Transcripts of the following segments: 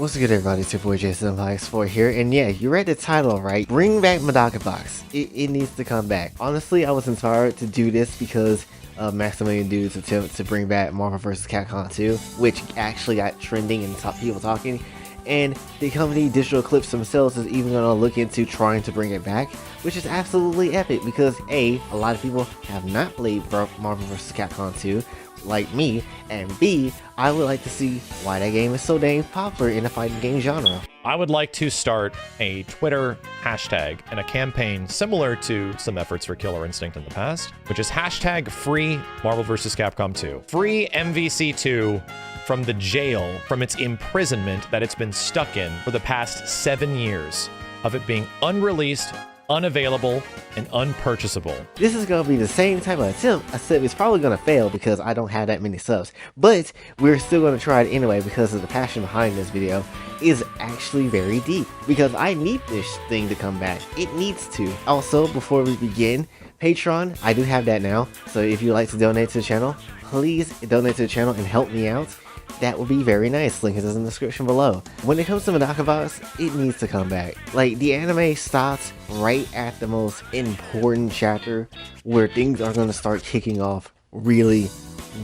What's good, everybody? It's your boy Jason4 here, and yeah, you read the title right. Bring back Madoka Box. It needs to come back. Honestly, I was inspired to do this because of Maximilian Dude's attempt to bring back Marvel vs. Capcom 2, which actually got trending and people talking. And the company Digital Eclipse themselves is even going to look into trying to bring it back, which is absolutely epic because A, a lot of people have not played Marvel vs. Capcom 2 like me, and B, I would like to see why that game is so dang popular in the fighting game genre. I would like to start a Twitter hashtag and a campaign similar to some efforts for Killer Instinct in the past, which is hashtag free Marvel vs. Capcom 2. Free MVC 2 from the jail, from its imprisonment that it's been stuck in for the past 7 years of it being unreleased, unavailable, and unpurchasable. This is going to be the same type of attempt, except it's probably going to fail because I don't have that many subs. But we're still going to try it anyway because of the passion behind this video is actually very deep. Because I need this thing to come back. It needs to. Also, before we begin, Patreon, I do have that now. So if you'd like to donate to the channel, please donate to the channel and help me out. That would be very nice. Link is in the description below. When it comes to Madoka Box, it needs to come back. Like, the anime stops right at the most important chapter where things are going to start kicking off really,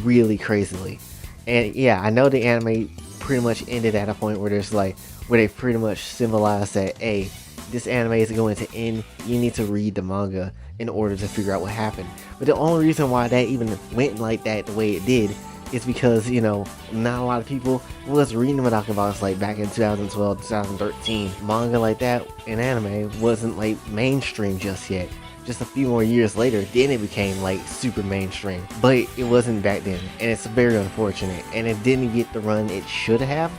really crazily. And yeah, I know the anime pretty much ended at a point where there's like, where they pretty much symbolized that, hey, this anime is going to end. You need to read the manga in order to figure out what happened. But the only reason why that even went like that the way it did is because, you know, not a lot of people was reading Madoka Box like back in 2012, 2013. Manga like that in anime wasn't like mainstream just yet. Just a few more years later, then it became like super mainstream. But it wasn't back then, and it's very unfortunate. And it didn't get the run it should have.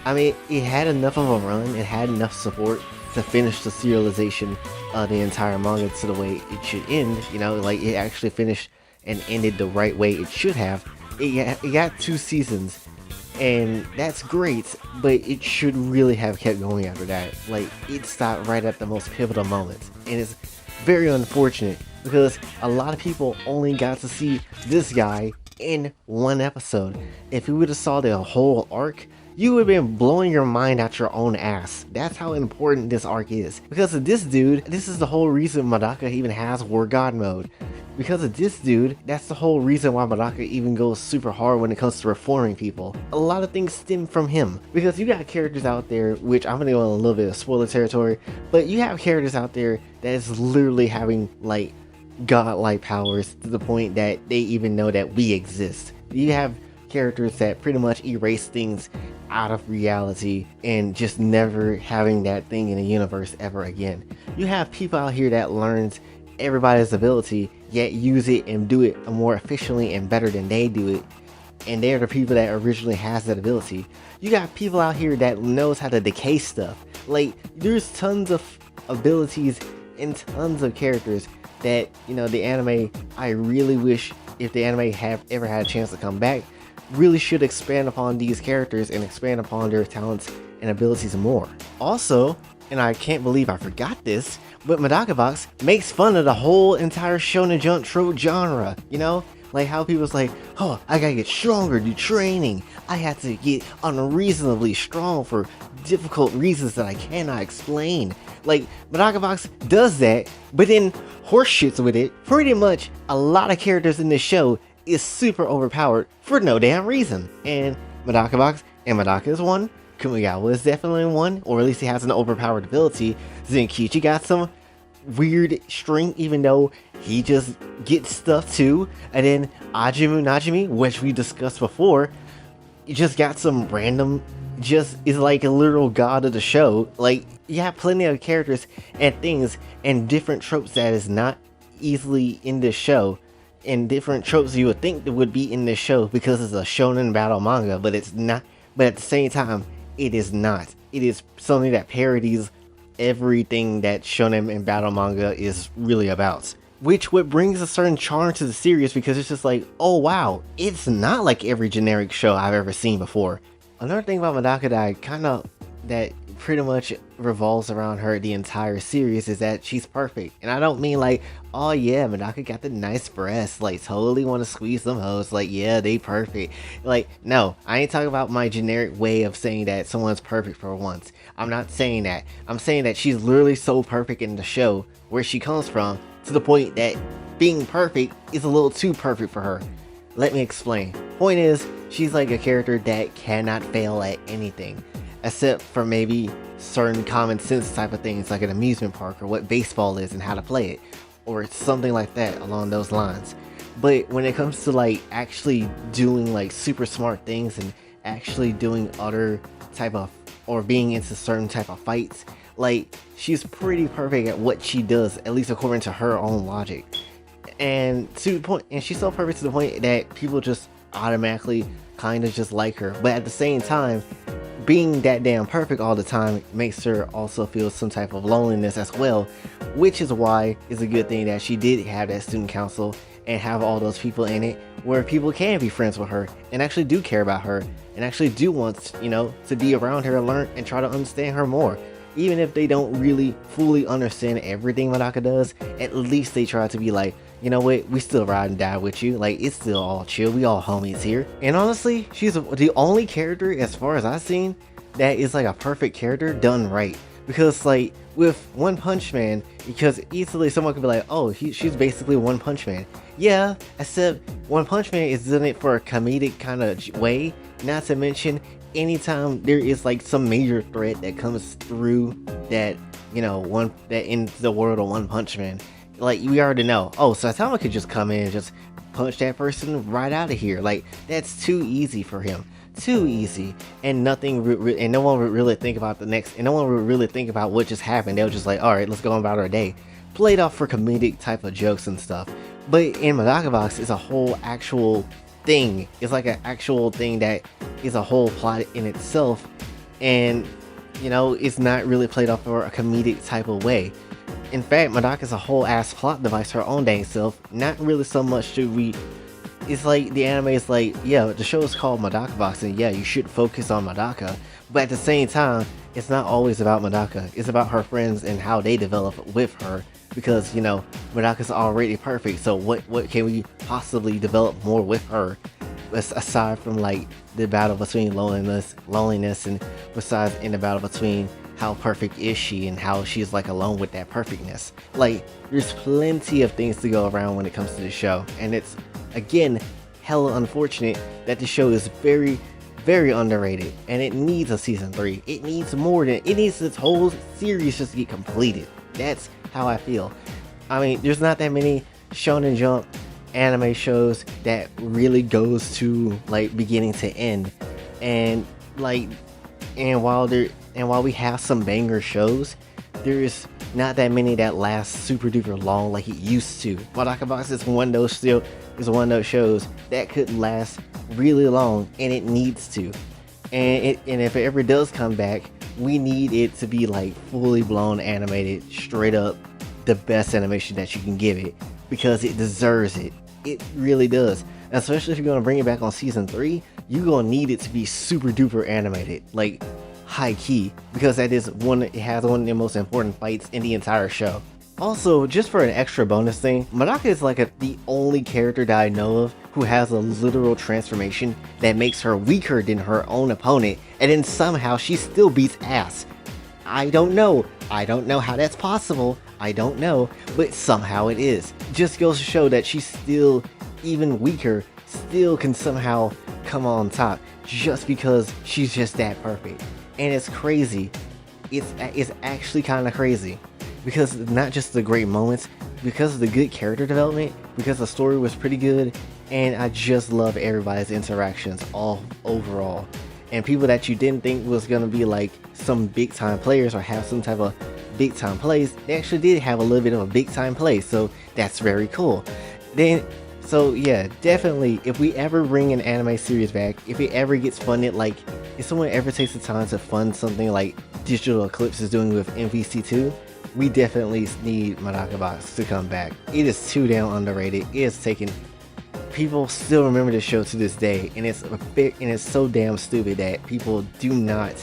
I mean, it had enough of a run, it had enough support to finish the serialization of the entire manga to the way it should end. You know, like it actually finished and ended the right way it should have. It got 2 seasons, and that's great, but it should really have kept going after that. Like, it stopped right at the most pivotal moments, and it's very unfortunate because a lot of people only got to see this guy in 1 episode. If you would have saw the whole arc, you would have been blowing your mind out your own ass. That's how important this arc is. Because of this dude, this is the whole reason Madoka even has War God mode. Because of this dude, that's the whole reason why Madoka even goes super hard when it comes to reforming people. A lot of things stem from him. Because you got characters out there, which I'm gonna go in a little bit of spoiler territory, but you have characters out there that is literally having like godlike powers to the point that they even know that we exist. You have characters that pretty much erase things out of reality and just never having that thing in the universe ever again. You have people out here that learns everybody's ability, yet use it and do it more efficiently and better than they do it, and they're the people that originally has that ability. You got people out here that knows how to decay stuff. Like, there's tons of abilities and tons of characters that, you know, the anime, I really wish if the anime ever had a chance to come back, really should expand upon these characters and expand upon their talents and abilities more. Also, and I can't believe I forgot this, but Madoka Box makes fun of the whole entire Shonen Jump trope genre, you know? Like how people's like, oh, I gotta get stronger, do training. I have to get unreasonably strong for difficult reasons that I cannot explain. Like, Madoka Box does that, but then horseshits with it. Pretty much a lot of characters in this show is super overpowered for no damn reason. And Madoka Box, and Madoka is one, Kumigawa is definitely one, or at least he has an overpowered ability. Zenkichi got some weird string, even though he just gets stuff too. And then Ajimu Najimi, which we discussed before, just got some random, just is like a literal god of the show. Like, you have plenty of characters and things and different tropes that is not easily in this show, and different tropes you would think that would be in this show because it's a shonen battle manga, but it's not. But at the same time, it is not. It is something that parodies everything that shonen and battle manga is really about. Which what brings a certain charm to the series, because it's just like, oh wow, it's not like every generic show I've ever seen before. Another thing about Madoka that I kind of, that pretty much revolves around her the entire series is that she's perfect. And I don't mean like, oh yeah, Madoka got the nice breasts, like totally want to squeeze them hoes, like yeah, they perfect. Like, no, I ain't talking about my generic way of saying that someone's perfect for once. I'm not saying that. I'm saying that she's literally so perfect in the show where she comes from to the point that being perfect is a little too perfect for her. Let me explain. Point is, she's like a character that cannot fail at anything, except for maybe certain common sense type of things like an amusement park or what baseball is and how to play it, or something like that along those lines. But when it comes to like actually doing like super smart things and actually doing other type of, or being into certain type of fights, like she's pretty perfect at what she does, at least according to her own logic. And to the point, and she's so perfect to the point that people just automatically kind of just like her. But at the same time, being that damn perfect all the time makes her also feel some type of loneliness as well, which is why it's a good thing that she did have that student council and have all those people in it where people can be friends with her and actually do care about her and actually do want, you know, to be around her and learn and try to understand her more. Even if they don't really fully understand everything Madoka does, at least they try to be like, you know what, we still ride and die with you, like it's still all chill, we all homies here. And honestly, she's the only character as far as I've seen that is like a perfect character done right. Because like with One Punch Man, because easily someone could be like, oh, she's basically One Punch Man. Yeah, except One Punch Man is doing it for a comedic kind of way, not to mention anytime there is like some major threat that comes through that, you know, that in the world of One Punch Man, like we already know, oh, Saitama could just come in and just punch that person right out of here. Like that's too easy for him, too easy, and nothing and no one would really think about and no one would really think about what just happened. They were just like, all right, let's go about our day, played off for comedic type of jokes and stuff. But in Madoka Box, it's a whole actual thing. It's like an actual thing that is a whole plot in itself, and you know, it's not really played off for a comedic type of way. In fact, Madoka's a whole ass plot device, her own dang self. Not really so much to it's like the anime is like, yeah, the show is called Madoka Box, and yeah, you should focus on Madoka, but at the same time, it's not always about Madoka. It's about her friends and how they develop with her, because, you know, Madoka's already perfect, so what can we possibly develop more with her, aside from like the battle between loneliness, and besides in the battle between how perfect is she and how she's like alone with that perfectness. Like there's plenty of things to go around when it comes to the show, and it's again hella unfortunate that the show is very, very underrated, and it needs a season 3. It needs more than it needs this whole series just to get completed. That's how I feel. I mean, there's not that many Shonen Jump anime shows that really goes to like beginning to end, and like while we have some banger shows, there's not that many that last super duper long like it used to. Madoka Box is one of those shows that could last really long, and it needs to. And if it ever does come back, we need it to be like fully blown animated, straight up the best animation that you can give it, because it deserves it. It really does. Especially if you're gonna bring it back on season 3, you're gonna need it to be super duper animated, like high key, because it has one of the most important fights in the entire show. Also, just for an extra bonus thing, Madoka is like the only character that I know of who has a literal transformation that makes her weaker than her own opponent, and then somehow she still beats ass. I don't know how that's possible, I don't know, but somehow it is. Just goes to show that she's still even weaker, still can somehow come on top, just because she's just that perfect. And it's crazy. It's actually kind of crazy, because not just the great moments, because of the good character development, because the story was pretty good, and I just love everybody's interactions all overall. And people that you didn't think was gonna be like some big time players or have some type of big time plays, they actually did have a little bit of a big time play, so that's very cool. So yeah, definitely, if we ever bring an anime series back, if it ever gets funded, like if someone ever takes the time to fund something like Digital Eclipse is doing with MVC2, we definitely need Madoka Box to come back. It is too damn underrated. It is taken. People still remember this show to this day, and it's so damn stupid that people do not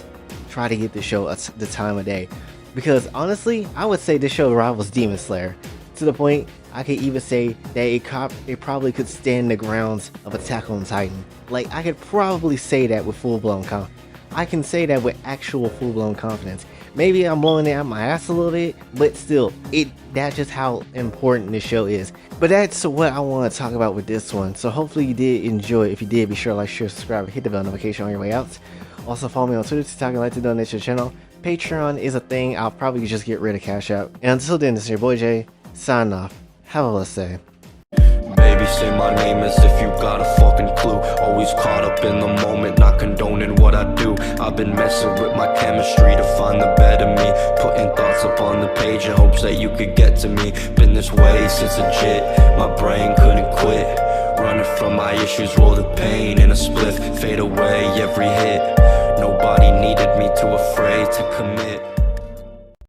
try to get the show the time of day. Because honestly, I would say this show rivals Demon Slayer. To the point, I could even say that it probably could stand the grounds of Attack on Titan. Like, I could probably say that with I can say that with actual full-blown confidence. Maybe I'm blowing it out my ass a little bit, but still, that's just how important this show is. But that's what I want to talk about with this one. So hopefully you did enjoy. If you did, be sure to like, share, subscribe, and hit the bell notification on your way out. Also follow me on Twitter to talk and like to donate to the channel. Patreon is a thing. I'll probably just get rid of Cash App. And until then, this is your boy Jay, signing off. Have a blessed day. Baby, say my name as if you got a fucking clue. Always caught up in the moment, not condoning what I do. I've been messing with my chemistry to find the better me. Putting thoughts up on the page in hopes that you could get to me. Been this way since legit, my brain couldn't quit. Running from my issues, roll the pain in a spliff. Fade away every hit. Nobody needed me, too afraid to commit.